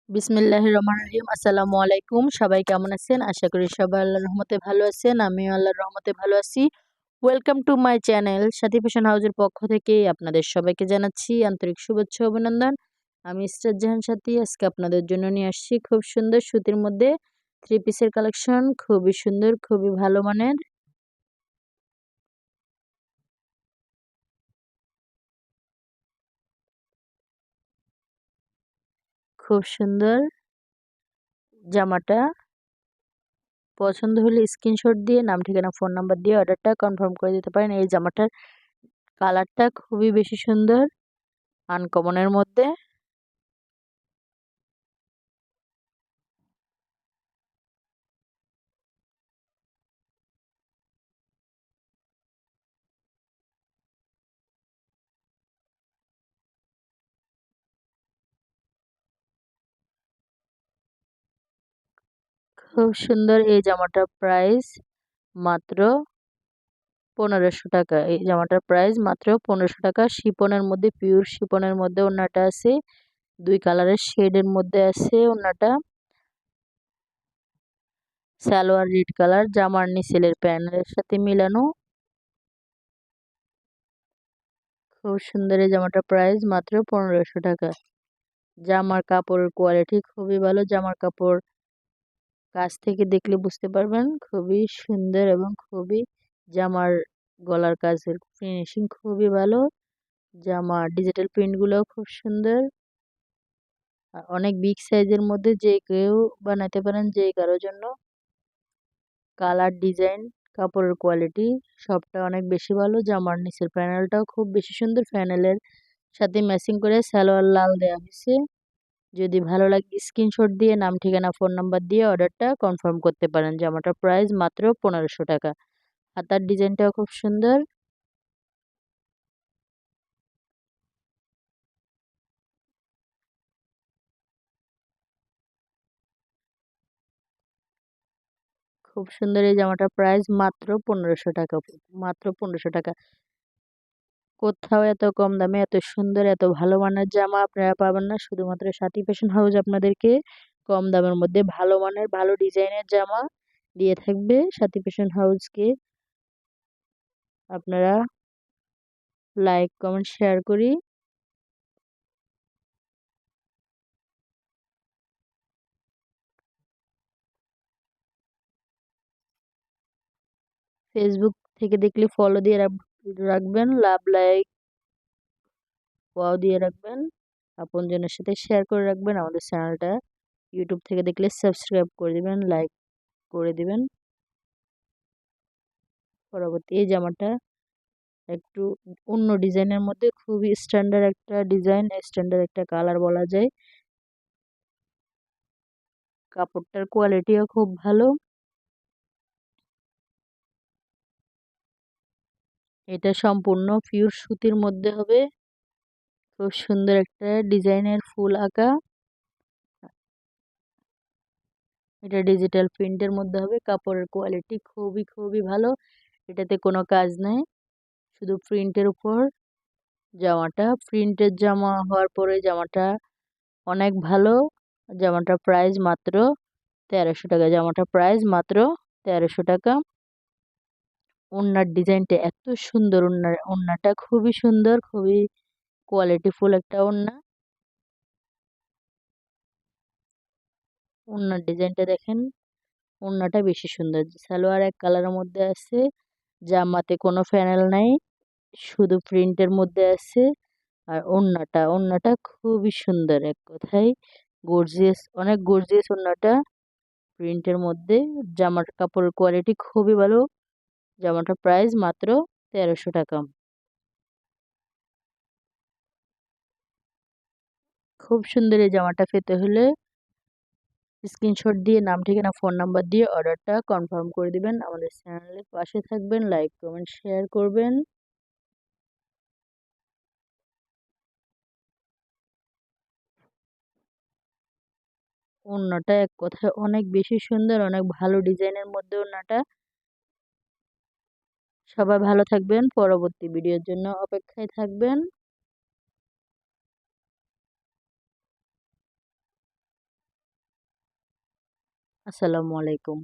বিসমিল্লাহির রহমানির রহিম। আসসালামু আলাইকুম। সবাই কেমন আছেন? আশা করি সবাই আল্লাহর রহমতে ভালো আছেন। আমিও আল্লাহর রহমতে ভালো আছি। Welcome to my channel Sathi fashion হাউসের পক্ষ থেকে আপনাদের সবাইকে জানাচ্ছি আন্তরিক শুভেচ্ছা ও অভিনন্দন। আমি ইসরাত জাহান সাথী। আজকে আপনাদের জন্য নিয়ে আসছি খুব সুন্দর সুতির মধ্যে থ্রি পিসের কালেকশন। খুবই সুন্দর, খুবই ভালো মানের। খুব সুন্দর জামাটা পছন্দ হলে স্ক্রিনশট দিয়ে নাম, ঠিকানা, ফোন নাম্বার দিয়ে অর্ডারটা কনফার্ম করে দিতে পারেন। এই জামাটার কালারটা খুবই বেশি সুন্দর, আনকমনের মধ্যে। খুব সুন্দর এই জামাটার প্রাইস মাত্র 1500 টাকা। এই জামাটার প্রাইস মাত্র 1500 টাকা। শিপনের মধ্যে, পিওর শিপনের মধ্যে ওড়নাটা আছে। দুই কালারের শেডের মধ্যে আছে ওড়নাটা। সালোয়ার রেড কালার, জামার নিচের প্যানেলের সাথে মিলানো। খুব সুন্দর এই জামাটার প্রাইস মাত্র 1500 টাকা। জামার কাপড়ের কোয়ালিটি খুবই ভালো। জামার কাপড় কাছ থেকে দেখলে বুঝতে পারবেন খুবই সুন্দর এবং খুবই জামার গলার কাজের ফিনিশিং খুবই ভালো। জামার ডিজিটাল প্রিন্টগুলোও খুব সুন্দর। অনেক বিগ সাইজের মধ্যে যে কেউ বানাতে পারেন, যে কারোর জন্য। কালার, ডিজাইন, কাপড়ের কোয়ালিটি সবটা অনেক বেশি ভালো। জামার নিচের প্যানেলটাও খুব বেশি সুন্দর। প্যানেলের সাথে ম্যাচিং করে সালোয়ার লাল দেওয়া হয়েছে। যদি ভালো লাগে স্ক্রিনশট দিয়ে নাম, ঠিকানা, ফোন নাম্বার দিয়ে অর্ডারটা কনফার্ম করতে পারেন। জামাটার প্রাইস মাত্র 1500 টাকা। হাতার ডিজাইনটাও খুব সুন্দর। খুব সুন্দর এই জামাটার প্রাইস মাত্র 1500 টাকা। মাত্র 1500 টাকা। কোথাও এত কম দামে এত সুন্দর, এত ভালো মানের জামা আপনারা পাবেন না। শুধুমাত্র সাথী ফ্যাশন হাউস আপনাদেরকে কম দামের মধ্যে ভালো মানের, ভালো ডিজাইনের জামা দিয়ে থাকবে। সাথী ফ্যাশন হাউসকে আপনারা লাইক, কমেন্ট, শেয়ার করি। ফেসবুক থেকে দেখলে ফলো দিয়ে রাখবেন। লাভ, লাইক, ওয়াও দিয়ে রাখবেন। আপনজনের সাথে শেয়ার করে রাখবেন। আমাদের চ্যানেলটা ইউটিউব থেকে দেখলে সাবস্ক্রাইব করে দিবেন, লাইক করে দিবেন। পরবর্তী এই জামাটা একটু অন্য ডিজাইনের মধ্যে খুবই স্ট্যান্ডার্ড একটা ডিজাইন, স্ট্যান্ডার্ড একটা কালার বলা যায়। কাপড়টার কোয়ালিটিও খুব ভালো। এটা সম্পূর্ণ পিওর সুতির মধ্যে হবে। খুব সুন্দর একটা ডিজাইনের ফুল আঁকা। এটা ডিজিটাল প্রিন্টের মধ্যে হবে। কাপড়ের কোয়ালিটি খুবই খুবই ভালো। এটাতে কোনো কাজ নেই, শুধু প্রিন্টের উপর জামাটা। প্রিন্টের জামা হওয়ার পরে জামাটা অনেক ভালো। জামাটার প্রাইস মাত্র 1300 টাকা। জামাটার প্রাইস মাত্র 1300 টাকা। ওড়নার ডিজাইনটা এত সুন্দর। ওড়নাটা খুবই সুন্দর, খুবই কোয়ালিটিফুল একটা ওড়না। ওড়নার ডিজাইনটা দেখেন, ওড়নাটা বেশি সুন্দর। সালোয়ার এক কালারের মধ্যে আছে। জামাতে কোনো প্যানেল নাই, শুধু প্রিন্টের মধ্যে আছে। আর ওড়নাটা খুবই সুন্দর। এক কথায় গর্জিয়াস, অনেক গর্জিয়াস ওড়নাটা প্রিন্টের মধ্যে। জামার কাপড়ের কোয়ালিটি খুবই ভালো। জামাটার প্রাইস মাত্র 1300 টাকা। খুব সুন্দর এই জামাটা পেতে হলে স্ক্রিনশট দিয়ে নাম, ঠিকানা, ফোন নাম্বার দিয়ে অর্ডারটা কনফার্ম করে দিবেন। আমাদের চ্যানেলের পাশে থাকবেন, লাইক, কমেন্ট, শেয়ার করবেন। ওড়নাটা এক কথায় অনেক বেশি সুন্দর, অনেক ভালো ডিজাইনের মধ্যে ওড়নাটা। সবাই ভালো থাকবেন। পরবর্তী ভিডিওর জন্য অপেক্ষায় থাকবেন। আসসালামু আলাইকুম।